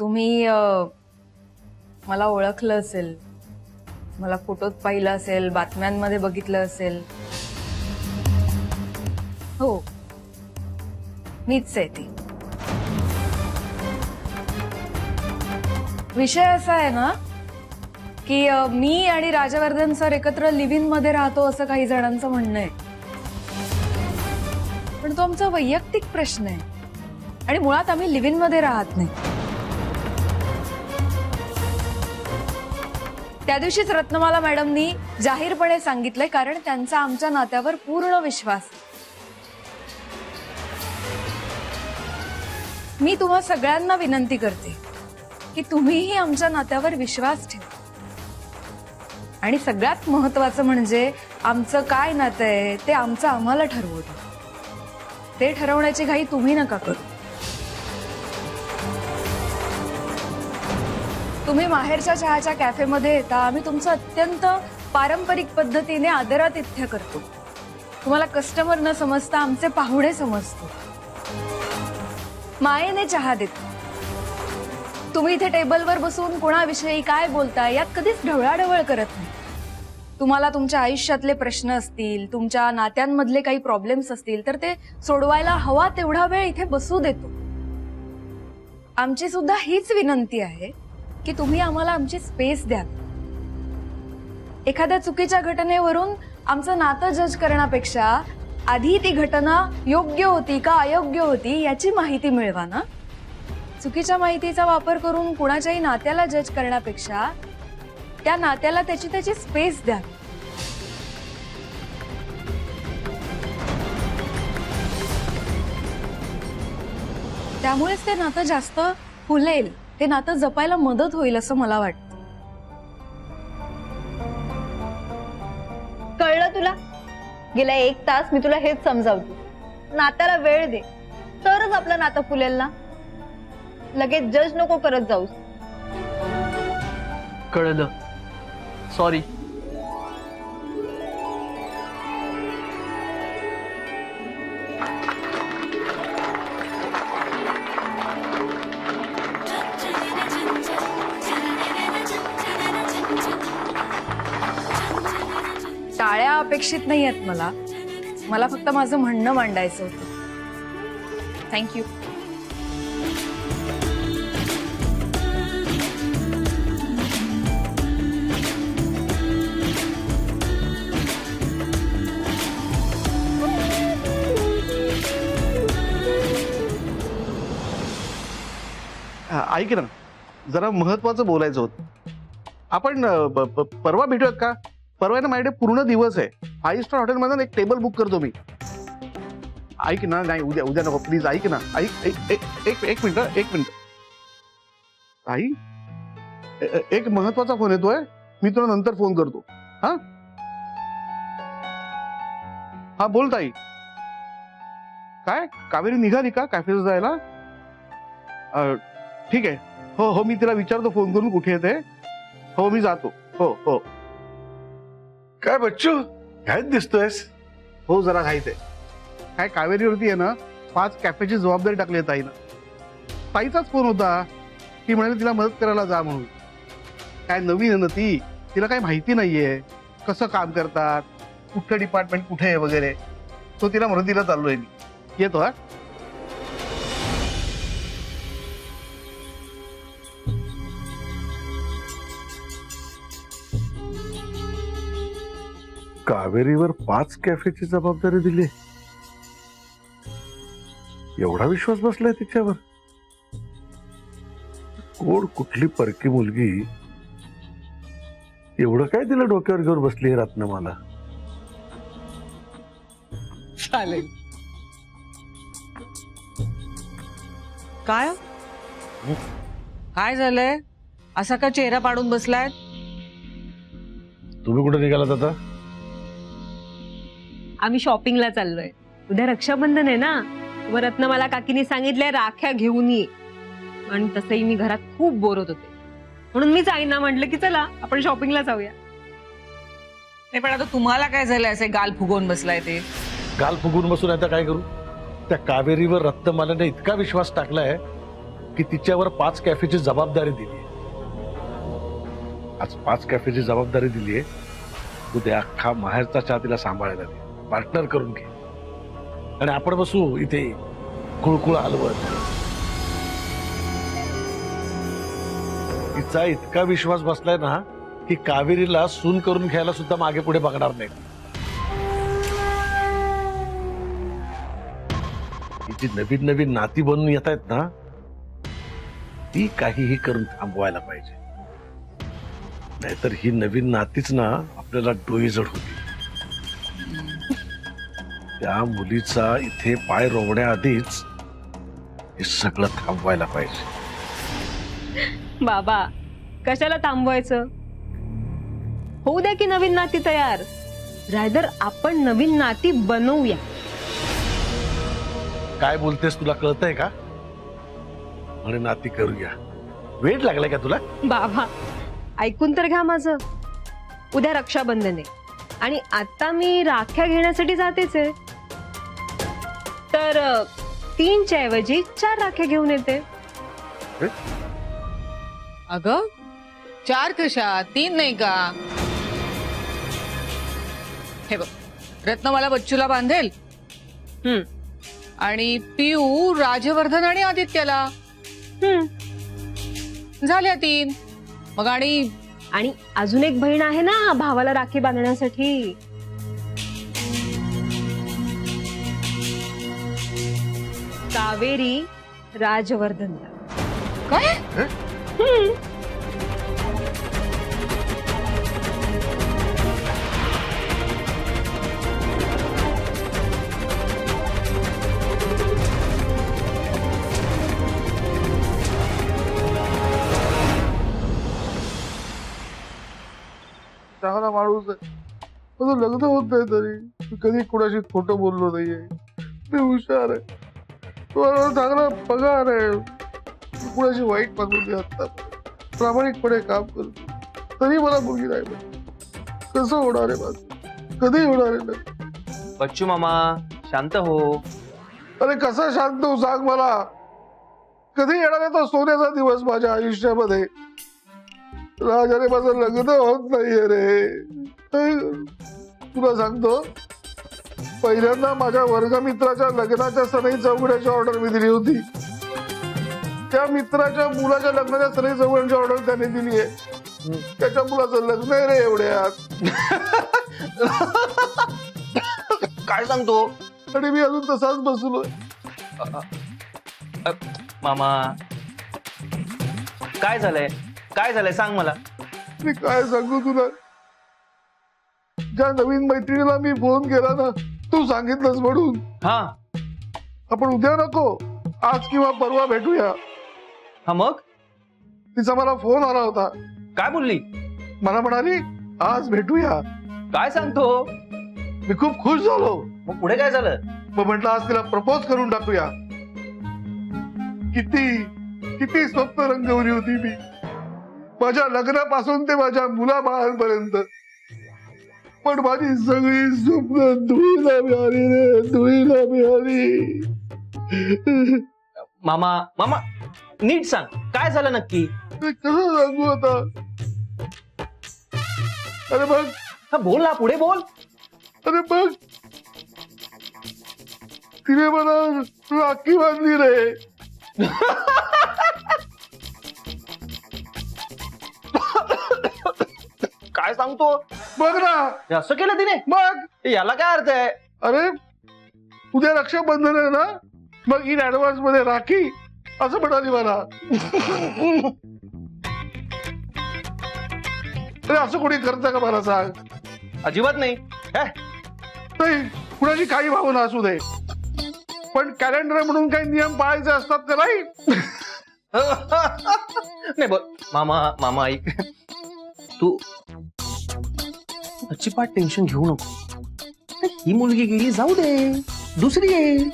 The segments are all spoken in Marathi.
तुम्ही मला ओळखलं असेल, मला फोटोत पाहिलं असेल, बातम्यांमध्ये बघितलं असेल. हो, मीच आहे ती. विषय असा आहे ना की मी आणि राजवर्धन सर एकत्र लिव्ह इन मध्ये राहतो असं काही जणांचं म्हणणं आहे. पण तो आमचा वैयक्तिक प्रश्न आहे आणि मुळात आम्ही लिव्ह इन मध्ये राहत नाही. त्या दिवशीच रत्नमाला मॅडमनी जाहीरपणे सांगितलंय, कारण त्यांचा आमच्या नात्यावर पूर्ण विश्वास. मी तुम्हा सगळ्यांना विनंती करते की तुम्हीही आमच्या नात्यावर विश्वास ठेवा. आणि सगळ्यात महत्वाचं म्हणजे आमचं काय नातं आहे ते आमचं आम्हाला ठरवू द्या. ते ठरवण्याची घाई तुम्ही नका करू. तुम्ही माहेरच्या चहाच्या कॅफेमध्ये येता, आम्ही तुमचं अत्यंत पारंपरिक पद्धतीने आदरातिथ्य करतो. तुम्हाला कस्टमर न समजता आमचे पाहुणे समजतो. मायेने चहा देतो. तुम्ही इथे टेबलवर बसून कोणाविषयी काय बोलताय यात कधीच ढवळाढवळ करत नाही. तुम्हाला तुमच्या आयुष्यातले प्रश्न असतील, तुमच्या नात्यांमधले काही प्रॉब्लेम्स असतील तर ते सोडवायला हवा तेवढा वेळ इथे बसू देतो. आमची सुद्धा हीच विनंती आहे की तुम्ही आम्हाला आमची स्पेस द्या. एखाद्या चुकीच्या घटनेवरून आमचं नातं जज करण्यापेक्षा आधी ती घटना योग्य होती का अयोग्य होती याची माहिती मिळवा ना. चुकीच्या माहितीचा वापर करून कुणाच्याही नात्याला जज करण्यापेक्षा त्या नात्याला त्याची स्पेस द्या. त्यामुळेच ते नातं जास्त फुलेल, ते नातं जपायला मदत होईल असं मला वाटतं. कळलं तुला? गेल्या 1 तास मी तुला हेच समजावते, नात्याला वेळ दे तरच आपलं नातं फुलेल ना. लगेच जज नको करत जाऊस. कळलं, सॉरी. टाळ्या अपेक्षित नाही आहेत मला फक्त माझं म्हणणं मांडायचं होतं. थँक्यू. ऐक ना, जरा महत्वाचं बोलायचं होतं. आपण परवा भेटूयात का? परवा ना माझ्याकडे पूर्ण दिवस आहे. 5 स्टार हॉटेलमध्ये एक टेबल बुक करतो मी. ऐक ना, नाही उद्या नको प्लीज. ऐक ना, एक मिनिट. आई, एक महत्वाचा फोन येतोय, मी तुला नंतर फोन करतो. हा बोल ताई. काय कावेरी निघाली का कॅफेला जायला? ठीक आहे. हो, मी तिला विचारतो फोन करून कुठे येते. हो, मी जातो. हो. काय बच्चू, घाईत दिसतोयस? हो, जरा घाईत आहे. काय कावेरीवरती आहे ना 5 कॅफेची जबाबदारी टाकली आहे ताईनं. ताईचाच फोन होता, ती म्हणाली तिला मदत करायला जा म्हणून. काय नवीन आहे ना ती, तिला काही माहिती नाहीये कसं काम करतात, कुठलं डिपार्टमेंट कुठे आहे वगैरे. तो तिला मदतीला चाललोय मी. येतो. हा, कावेरीवर 5 कॅफेची जबाबदारी दिली. एवढा विश्वास बसलाय तिच्यावर? कोण कुठली परकी मुलगी एवढं काय तिला डोक्यावर घेऊन बसली रत्नमाला? चालेल. काय काय झालंय? असा का चेहरा पाडून बसलाय? तुम्ही कुठे निघालात आता? आम्ही शॉपिंगला चाललोय. उद्या रक्षाबंधन आहे ना, व रत्नमाला काकीने सांगितलंय राख्या घेऊन ये. आणि तसंही मी घरात खूप बोर होत होते, म्हणून मीच आईना म्हटलं की चला आपण शॉपिंगला जाऊया. नाही पण आता तुम्हाला काय झालंय असे गाल फुगवून बसलाय? ते गाल फुगून बसून आता काय करू? त्या कावेरीवर रत्नमालाने इतका विश्वास टाकलाय की तिच्यावर 5 कॅफेची जबाबदारी दिली. आज 5 कॅफेची जबाबदारी दिलीये, उद्या अख्खा माहेरचा चहा तिला सांभाळायला दे, पार्टनर करून घे आणि आपण बसू इथे कुळकुळ हलवत. तिचा इतका विश्वास बसलाय ना की कावेरीला सून करून घ्यायला सुद्धा मागे पुढे बघणार नाही. ही जी नवीन नवीन नाती बनून येत आहेत ना, ती काहीही करून थांबवायला पाहिजे, नाहीतर ही नवीन नातीच ना आपल्याला डोईजड होती. त्या मुलीचा इथे पाय रोवण्याआधीच हे सगळं थांबवायला पाहिजे. बाबा कशाला थांबवायचं? होऊ द्या की नवीन नाती तयार. रायदर आपण नवीन नाती बनवूया. काय बोलतेस, तुला कळतंय का? आणि नाती करूया. वेळ लागलाय का तुला? बाबा ऐकून तर घ्या माझं. उद्या रक्षाबंधन आहे आणि आता मी राख्या घेण्यासाठी जातेच आहे. तर 3च्या ऐवजी 4 राख्या घेऊन येते. अगं 4 कशा 3 नाही का? हे बघ, रत्न मला बच्चूला बांधेल आणि पिऊ राजवर्धन आणि आदित्यला. झाल्या 3. मग आणि अजून एक बहीण आहे ना भावाला राखी बांधण्यासाठी. कावेरी राजवर्धनला. काय? चांगला माणूस आहे, माझं लग्न होत नाही तरी मी कधी कोणाशी खोटं बोललो नाहीये. मी हुशार आहे, तुम्हाला चांगला पगार आहे, मी कुणाशी वाईट मागून दे. आता प्रामाणिकपणे काम करतो तरी मला मुलगी नाही भेटली. कसं होणार आहे माझं? कधी होणार आहे ना? बच्चू मामा शांत हो. अरे कसं शांत हो सांग मला. कधी येणार आहे तो सोन्याचा दिवस माझ्या आयुष्यामध्ये? राज, अरे माझं लग्न होत नाहीये रे. तुला सांगतो, पहिल्यांदा माझ्या वर्गमित्राच्या लग्नाच्या सनई चौघड्याची ऑर्डर मी दिली होती. त्या मित्राच्या मुलाच्या लग्नाच्या सनई चौघड्यांची ऑर्डर त्याने दिली आहे. त्याच्या मुलाचं लग्न आहे रे एवढ्यात. काय सांगतो आणि मी अजून तसाच बसलोय. मामा? काय झालंय? काय झालंय सांग मला. मी काय सांगू तुला? ज्या नवीन मैत्रिणीला मी फोन केला ना, तू सांगितलंस म्हणून. हा आपण उद्या नको, आज किंवा परवा भेटूया. हा मग तिचा मला फोन आला होता. काय बोलली? मला म्हणाली आज भेटूया. काय सांगतो? मी खूप खुश झालो. मग पुढे काय झालं? मग म्हटलं आज तिला प्रपोज करून टाकूया. किती किती स्वप्न रंगवली होती मी, माझ्या लग्नापासून ते माझ्या मुलाबाळांपर्यंत. पण माझी सगळी स्वप्न धुळीला मिळाली रे, धुळीला मिळाली. मामा मामा नीट सांग, काय झालं नक्की? मी कसं सांगू आता? अरे बघ. हा बोल ना, पुढे बोल. अरे बघ, तिने मला राखी बांधली रे. काय सांगतो? बघ ना. हे असं केलं तिने? मग याला काय अर्थ आहे? अरे उद्या रक्षाबंधन आहे ना, मग इन ऍडव्हान्स मध्ये राखी असं म्हणाली मला. अरे असं कोणी करतं का मला सांग? अजिबात नाही. नाही, कुणाची काही भावना असू दे, पण कॅलेंडर म्हणून काही नियम पाळायचे असतात का? नाही. नाही बघ मामा, मामा ऐक, तू अजिबात टेन्शन घेऊ नको. ही मुलगी गेली, जाऊ दे, दुसरी येईल.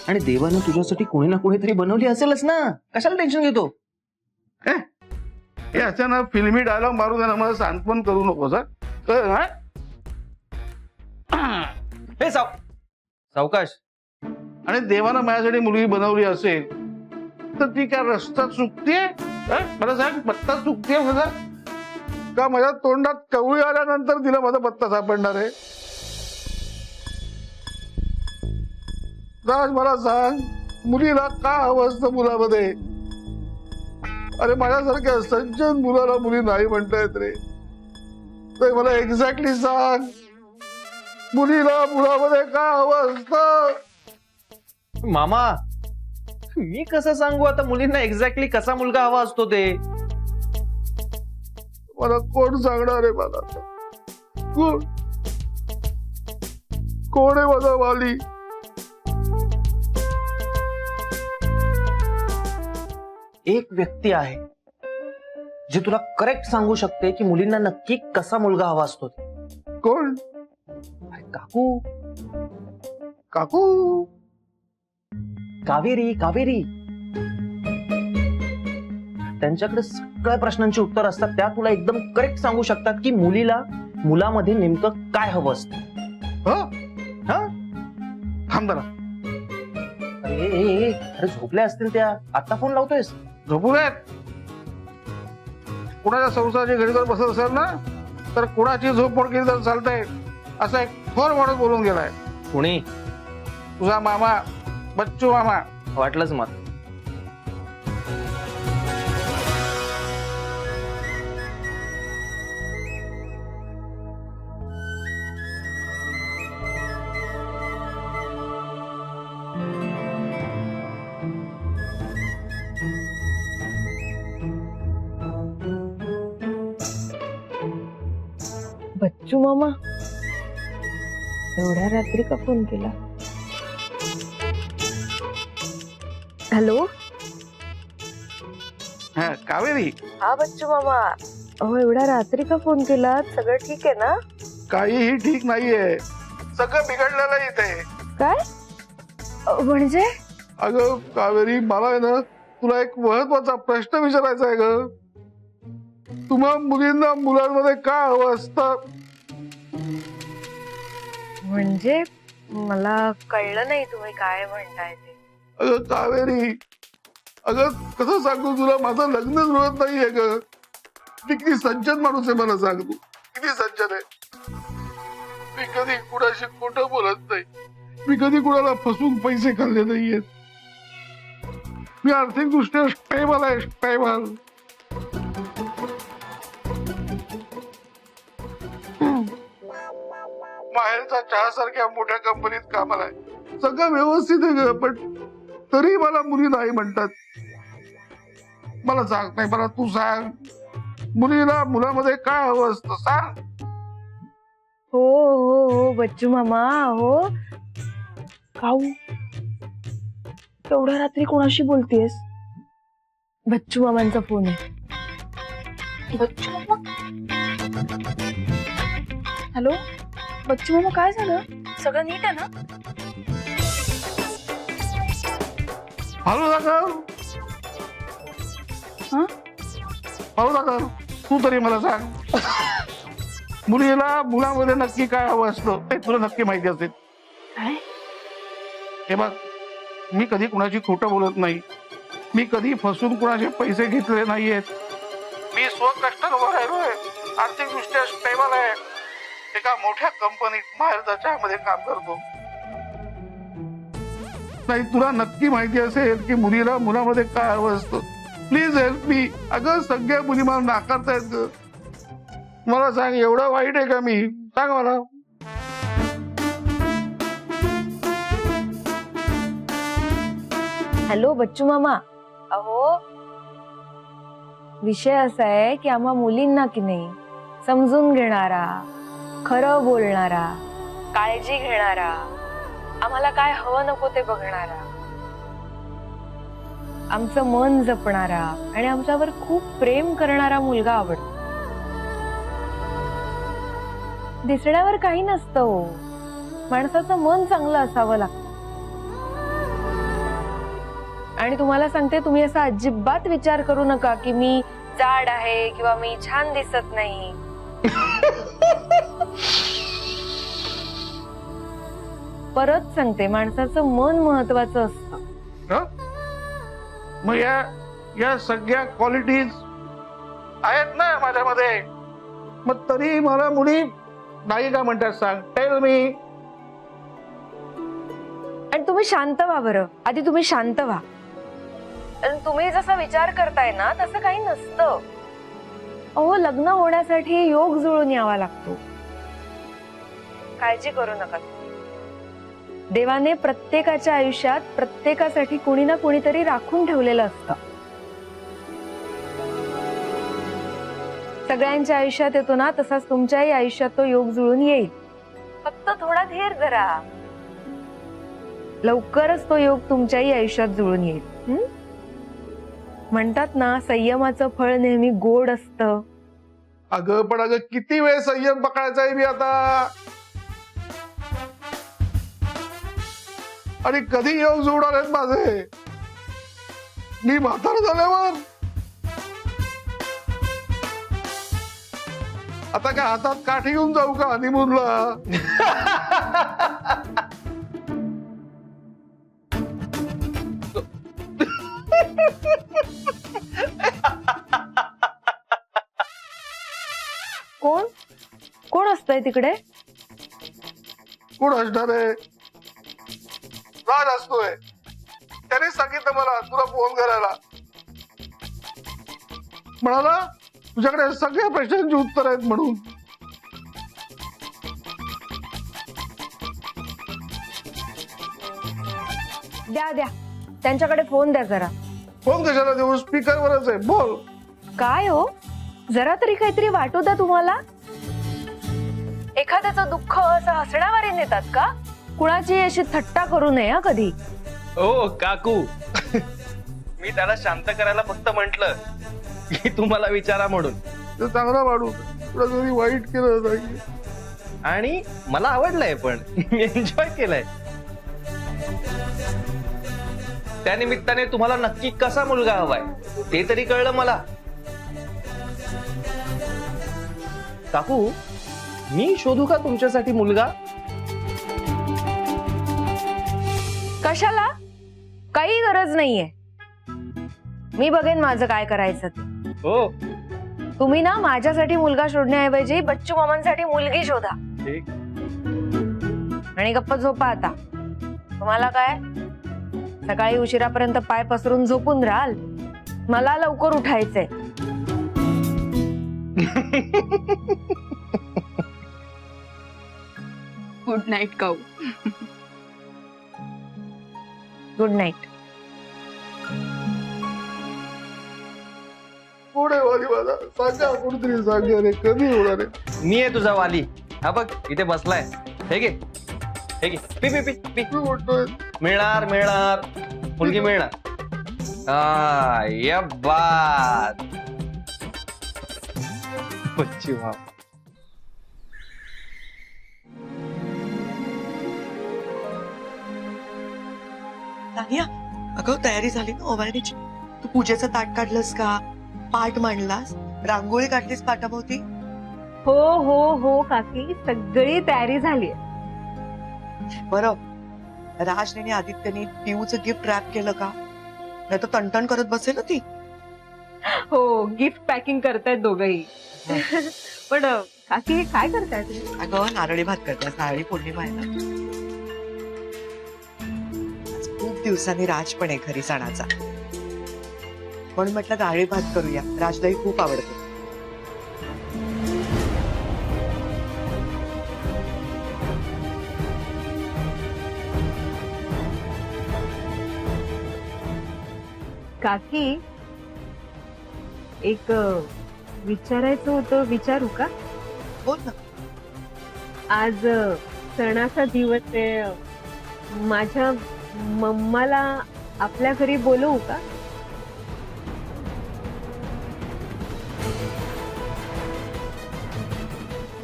आणि देवानं तुझ्यासाठी कोणी ना कोणीतरी बनवली असेलच ना, कशाला टेन्शन घेतो? हे अचानक फिल्मी डायलॉग मारू दे ना, मला सांत्वन करू नको सर. हे सावकाश. आणि देवानं माझ्यासाठी मुलगी बनवली असेल तर ती काय रस्ता चुकतीये? मला सांग, पत्ता चुकतीये माझा का? माझ्या तोंडात कवळी आल्यानंतर तिला माझा पत्ता सापडणार आहे? राज मला सांग, मुलीला का हवं असतं मुलामध्ये? अरे माझ्यासारख्या सज्जन मुलाला मुली नाही म्हणतायत रे. तर मला एक्झॅक्टली सांग, मुलीला मुलामध्ये का हवं असतं? मामा, मी कसं सांगू आता मुलींना एक्झॅक्टली कसा मुलगा हवा असतो ते? मला कोण सांगणार आहे? मला कोण कोण आहे माझा वाली? एक व्यक्ती आहे जे तुला करेक्ट सांगू शकते की मुलींना नक्की कसा मुलगा हवा असतो ते. कोण? अरे काकू, काकू? कावेरी, कावेरी. त्यांच्याकडे सगळ्या प्रश्नांची उत्तर असतात. त्या तुला एकदम करेक्ट सांगू शकतात की मुलीला मुलामध्ये नेमकं काय हवं असतं. थांब जरा. अरे झोपल्या असतील त्या, आता फोन लावतोयस? झोपू देत. कुणाच्या संसाराची घडी जर बसत असेल ना, तर कुणाची झोपमोड केली तर चालतंय, असा एक थोर माणूस बोलून गेलाय. कुणी? तुझा मामा, बच्चू मामा. वाटलंच मत. बच्चू मामा एवढ्या रात्री का फोन केला? हॅलो. हा कावेरी, हा बच्चू मामा, अहो एवढ्या रात्री का फोन केला? सगळं ठीक आहे ना? काहीही ठीक नाहीये, सगळं बिघडलेलं आहे इथे. काय म्हणजे? अगं कावेरी, मला आहे ना तुला एक महत्वाचा प्रश्न विचारायचा आहे ग. तुम्हा मुलींना मुलांमध्ये काय हवं असतं? म्हणजे मला कळलं नाही तुम्ही काय म्हणताय ते. अगं कावेरी, अगं कसं सांगू तुला, माझं लग्नच जुळत नाहीये ग. मी किती सज्जन माणूस आहे मला सांग तू, किती सज्जन आहे. मी कधी कुणाशी खोटं बोलत नाही, मी कधी कुणाला फसवून पैसे खाल्ले नाहीयेत. मी आर्थिक दृष्ट्या स्टेबल आहे, स्टेबल. माहेरचा चहा सारख्या मोठ्या कंपनीत कामाला आहे, सगळं व्यवस्थित आहे ग. पण तरी मला मुली नाही म्हणतात. मला सांग, नाही मला तू सांग, मुलीला मुलामध्ये काय हवं असतं सांग. हो हो हो बच्चू मामा, हो. काऊ एवढ्या रात्री कोणाशी बोलतेस? बच्चू मामांचा फोन आहे. बच्चू मामा, हॅलो बच्चू मामा, काय झालं? सगळं नीट आहे ना? हॅलो दादा, हॅलो दादा, तू तरी मला सांग, मुलीला मुलामध्ये नक्की काय हवं असतं ते तुला नक्की माहिती असेल. काय? हे बघ, मी कधी कुणाची खोटं बोलत नाही, मी कधी फसून कुणाचे पैसे घेतले नाहीयेत. मी स्वकष्टाने उभा राहिलोय, आर्थिक दृष्ट्या स्टेबल आहे, एका मोठ्या कंपनीत माहेरच्या चहामध्ये काम करतो. नाही तुला नक्की माहिती असेल की मुलीला मुलामध्ये काय हवं असतं. Please help me. अगं सगळ्या मुली मला नाकारतायत ग. मला सांग, एवढं वाईट आहे का मी? सांग मला. हॅलो बच्चू मामा, अहो विषय असा आहे की आम्हा मुलींना की नाही समजून घेणारा, खरं बोलणारा, काळजी घेणारा, आम्हाला काय हवं नको ते बघणारा, आमचं मन जपणारा आणि आमच्यावर खूप प्रेम करणारा मुलगा आवडतो. दिसण्यावर काही नसतं हो, माणसाचं मन चांगलं असावं लागतं. आणि तुम्हाला सांगते, तुम्ही असा अजिबात विचार करू नका की मी जाड आहे किंवा मी छान दिसत नाही. परत सांगते, माणसाचं मन महत्वाचं असतं. मग या सगळ्या क्वालिटीज आहेत ना माझ्यामध्ये, मग तरी मला मुली नाही का म्हणतात सांग? Tell me. आणि तुम्ही शांत व्हा बरं, आधी तुम्ही शांत व्हा. आणि तुम्ही जसा विचार करताय ना तसं काही नसतं. अहो, लग्न होण्यासाठी योग जुळून यावा लागतो. काळजी करू नका. देवाने प्रत्येकाच्या आयुष्यात प्रत्येकासाठी कुणी ना कुणीतरी राखून ठेवलेलं असतं. सगळ्यांच्या आयुष्यात येतो ना, तसाच तुमच्याही आयुष्यात तो योग जुळून येईल. फक्त थोडा धीर धरा, लवकरच तो योग तुमच्याही आयुष्यात जुळून येईल. म्हणतात ना, संयमाचं फळ नेहमी गोड असतं. अगं पण अगं किती वेळ संयम पकडायचा आहे मी आता? आणि कधी योग जुळणार आहेत माझे? मी म्हातार झाल्यावर आता काय हातात काठी घेऊन जाऊ का हनीमूनला? कोण कोण असतंय तिकडे? कोण असणार आहे? राज असतोय. त्याने सांगितलं मला तुला फोन करायला. म्हणाला तुझ्याकडे सगळ्या प्रश्नांची उत्तर आहेत म्हणून. द्या द्या, त्यांच्याकडे फोन द्या जरा. फोन कशाला देऊ? स्पीकरवरच आहे, बोल. काय हो, जरा तरी काहीतरी वाटू द्या तुम्हाला. एखाद्याचं दुःख असं हसण्यावारे नेतात का? कुणाची अशी थट्टा करू नये कधी. ओ काकू, मी त्याला शांत करायला फक्त म्हंटल की तुम्हाला विचारा म्हणून. ते चांगला वाढू, तुला कधी वाईट केलं नाही. आणि मला आवडलंय, पण मी एन्जॉय केलंय. त्या निमित्ताने तुम्हाला नक्की कसा मुलगा हवाय ते तरी कळलं मला. काकू, मी शोधू का तुमच्यासाठी मुलगा? कशाला? काही गरज नाहीये. मी बघेन माझं काय करायचं ते. हो, तुम्ही ना माझ्यासाठी मुलगा शोधण्याऐवजी बच्चू मामांसाठी मुलगी शोधा. ठीक. आणि गप्प झोपा आता. तुम्हाला काय, सकाळी उशिरापर्यंत पाय पसरून झोपून राहाल. मला लवकर उठायचंय. गुड नाईट काऊ. Good night. पुढे वाली माझा सांगा, कुठतरी सांगा रे, कधी होणार आहे? मी आहे तुझा वाली. हा बघ, इथे बसलाय. हे घे, हे घे, पी पी पी पी. मी म्हणतोय मिळणार मिळणार, मुलगी मिळणार. या बात बच्ची वा. तानिया, अगं तयारी झाली ना ओवाळणीची? तू पूजेचं ताट काढलंस का? पाट मांडलास? रांगोळी काढलीस पाटाभोवती? हो हो हो काकी, सगळी तयारी झाली. बरं, राजने आणि आदित्यने पिऊचं गिफ्ट रॅप केलं का? नाही तर तणतण करत बसेल ना ती. हो, गिफ्ट पॅकिंग करतायत दोघही. पण काकी काय करताय तुम्ही? अगं नारळी भात करतेस, नारळी पौर्णिमा आहे ना. आज खूप दिवसांनी राज पण आहे घरी सणाचा, म्हणून म्हटलं नारळी भात करूया. राजलाही खूप आवडतो. काकी, एक विचारायचं होतं, विचारू का? बोल ना. आज सणाचा दिवस आहे. माझ्या मम्माला आपल्या घरी बोलवू का?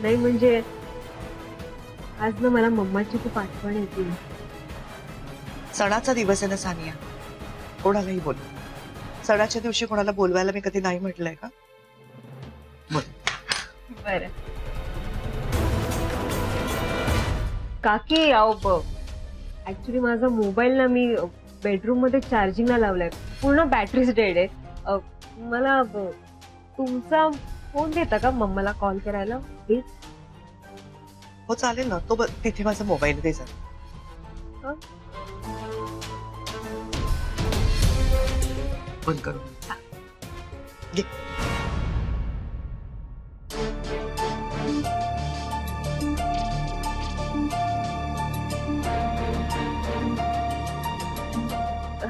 नाही म्हणजे आज ना मला मम्माची खूप आठवण येते. सणाचा दिवस आहे ना सानिया, कोणालाही बोल. सणाच्या दिवशी कोणाला बोलवायला मी कधी नाही म्हटलंय का? बरं काकी, ऍक्च्युली माझा मोबाईल ना मी बेडरूम मध्ये चार्जिंगला लावलाय, पूर्ण बॅटरीज डेड आहेत. मला तुमचा फोन देता का मम्माला कॉल करायला प्लीज? हो चालेल ना, तो तिथे माझा मोबाईल दे जरा. बंद करू. घे.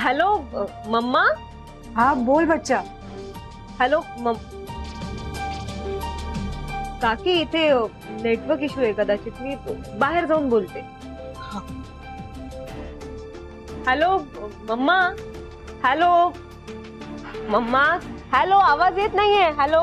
Hello mama. हाँ बोल बच्चा. हॅलो काकी, इथे नेटवर्क इश्यू आहे कदाचित, मी बाहेर जाऊन बोलते. Hello mama. Hello mama. Hello, आवाज येत नाहीये. हॅलो.